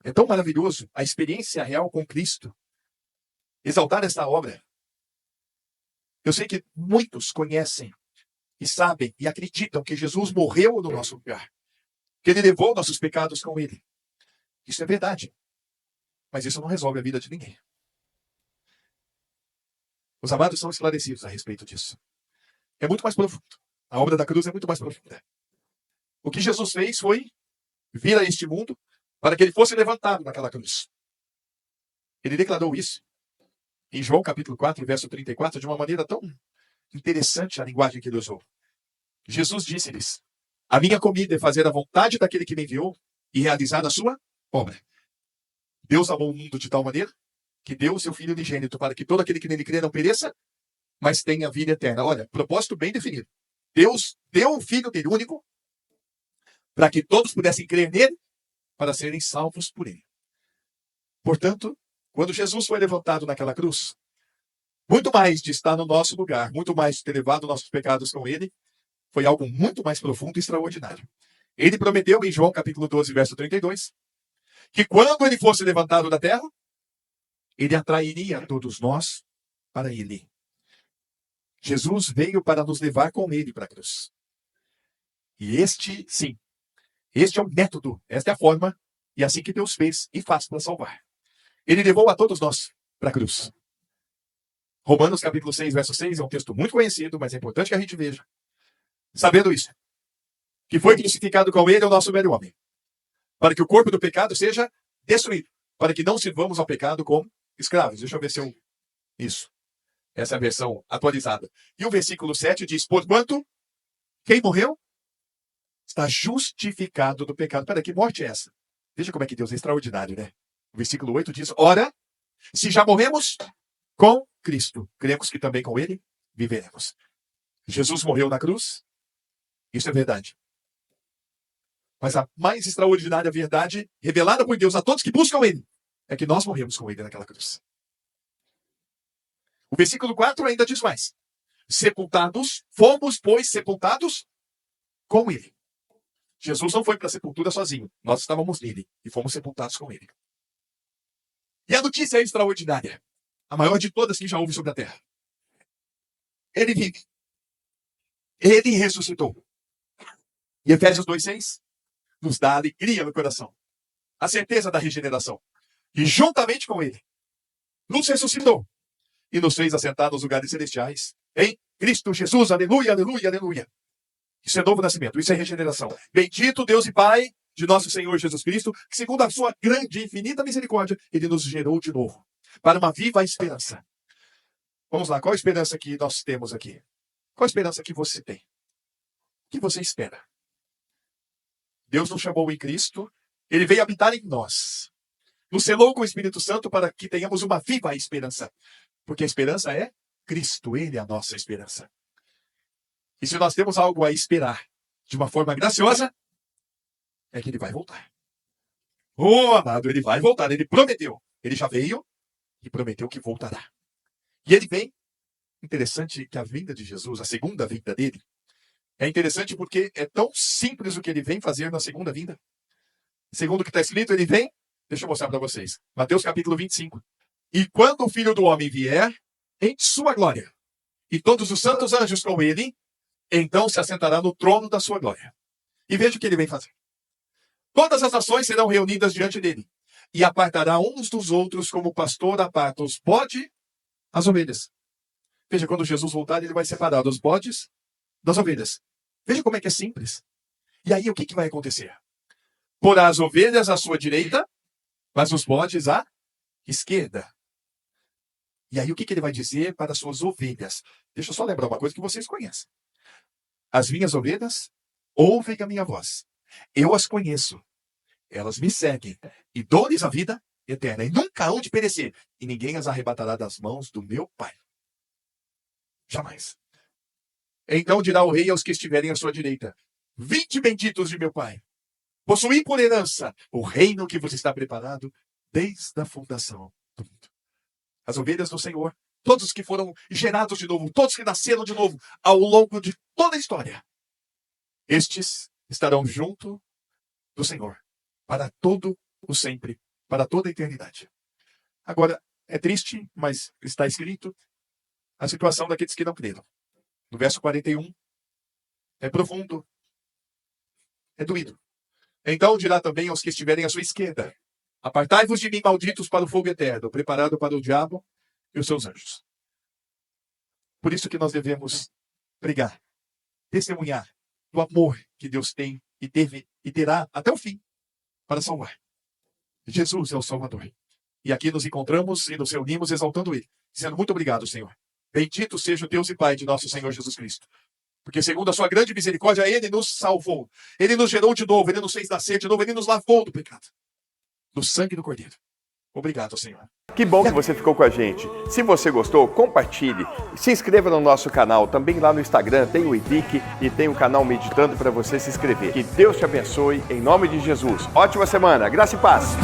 É tão maravilhoso a experiência real com Cristo. Exaltar esta obra. Eu sei que muitos conhecem e sabem e acreditam que Jesus morreu no nosso lugar. Que ele levou nossos pecados com ele. Isso é verdade. Mas isso não resolve a vida de ninguém. Os amados são esclarecidos a respeito disso. É muito mais profundo. A obra da cruz é muito mais profunda. O que Jesus fez foi vir a este mundo para que ele fosse levantado naquela cruz. Ele declarou isso em João capítulo 4, verso 34, de uma maneira tão interessante a linguagem que ele usou. Jesus disse-lhes: a minha comida é fazer a vontade daquele que me enviou e realizar a sua obra. Deus amou o mundo de tal maneira que deu o seu Filho unigênito para que todo aquele que nele crê não pereça, mas tenha vida eterna. Olha, propósito bem definido. Deus deu o Filho dele único para que todos pudessem crer nele para serem salvos por ele. Portanto, quando Jesus foi levantado naquela cruz, muito mais de estar no nosso lugar, muito mais de ter levado nossos pecados com ele, foi algo muito mais profundo e extraordinário. Ele prometeu em João capítulo 12, verso 32, que quando ele fosse levantado da terra, ele atrairia todos nós para ele. Jesus veio para nos levar com ele para a cruz. E este é o método, esta é a forma, e assim que Deus fez e faz para salvar. Ele levou a todos nós para a cruz. Romanos capítulo 6, verso 6 é um texto muito conhecido, mas é importante que a gente veja. Sabendo isso, que foi crucificado com ele o nosso velho homem, para que o corpo do pecado seja destruído, para que não sirvamos ao pecado como escravos. Deixa eu ver se eu... Isso. Essa é a versão atualizada. E o versículo 7 diz: porquanto, quem morreu está justificado do pecado. Peraí, que morte é essa? Veja como é que Deus é extraordinário, né? O versículo 8 diz: ora, se já morremos com Cristo, cremos que também com ele viveremos. Jesus morreu na cruz, isso é verdade. Mas a mais extraordinária verdade, revelada por Deus a todos que buscam ele, é que nós morremos com ele naquela cruz. O versículo 4 ainda diz mais: sepultados, fomos, pois, sepultados com ele. Jesus não foi para a sepultura sozinho. Nós estávamos nele e fomos sepultados com ele. E a notícia é extraordinária. A maior de todas que já houve sobre a terra. Ele vive. Ele ressuscitou. E Efésios 2,6 nos dá alegria no coração. A certeza da regeneração. E juntamente com ele, nos ressuscitou. E nos fez assentar nos lugares celestiais. Em Cristo Jesus. Aleluia, aleluia, aleluia. Isso é novo nascimento. Isso é regeneração. Bendito Deus e Pai de nosso Senhor Jesus Cristo, que segundo a sua grande e infinita misericórdia, ele nos gerou de novo. Para uma viva esperança. Vamos lá, qual a esperança que nós temos aqui? Qual a esperança que você tem? O que você espera? Deus nos chamou em Cristo, ele veio habitar em nós. Nos selou com o Espírito Santo para que tenhamos uma viva esperança. Porque a esperança é Cristo, ele é a nossa esperança. E se nós temos algo a esperar de uma forma graciosa, é que ele vai voltar. Oh, amado, ele vai voltar, ele prometeu. Ele já veio e prometeu que voltará. E ele vem. Interessante que a vinda de Jesus, a segunda vinda dele, é interessante porque é tão simples o que ele vem fazer na segunda vinda. Segundo o que está escrito, ele vem, deixa eu mostrar para vocês, Mateus capítulo 25. E quando o Filho do Homem vier, em sua glória, e todos os santos anjos com ele, então se assentará no trono da sua glória. E veja o que ele vem fazer. Todas as nações serão reunidas diante dele, e apartará uns dos outros como o pastor aparta os bodes as ovelhas. Veja, quando Jesus voltar, ele vai separar os bodes das ovelhas. Veja como é que é simples. E aí, o que vai acontecer? Porá as ovelhas à sua direita, mas os bodes à esquerda. E aí, o que ele vai dizer para as suas ovelhas? Deixa eu só lembrar uma coisa que vocês conhecem. As minhas ovelhas ouvem a minha voz. Eu as conheço. Elas me seguem. E dou-lhes a vida eterna. E nunca hão de perecer. E ninguém as arrebatará das mãos do meu Pai. Jamais. Então dirá o rei aos que estiverem à sua direita: vinde benditos de meu Pai. Possuí por herança o reino que vos está preparado desde a fundação do mundo. As ovelhas do Senhor, todos que foram gerados de novo, todos que nasceram de novo ao longo de toda a história, estes estarão junto do Senhor para todo o sempre para toda a eternidade. Agora, é triste, mas está escrito a situação daqueles que não creram. No verso 41, é profundo, é doído. Então dirá também aos que estiverem à sua esquerda: apartai-vos de mim, malditos, para o fogo eterno, preparado para o diabo e os seus anjos. Por isso que nós devemos pregar, testemunhar do amor que Deus tem e teve e terá até o fim para salvar. Jesus é o Salvador. E aqui nos encontramos e nos reunimos exaltando Ele, dizendo: muito obrigado, Senhor. Bendito seja o Deus e Pai de nosso Senhor Jesus Cristo. Porque segundo a sua grande misericórdia, Ele nos salvou. Ele nos gerou de novo, Ele nos fez nascer de novo, Ele nos lavou do pecado. Do sangue do Cordeiro. Obrigado, Senhor. Que bom que você ficou com a gente. Se você gostou, compartilhe. Se inscreva no nosso canal. Também lá no Instagram tem o IDIC e tem o canal Meditando para você se inscrever. Que Deus te abençoe em nome de Jesus. Ótima semana. Graça e paz.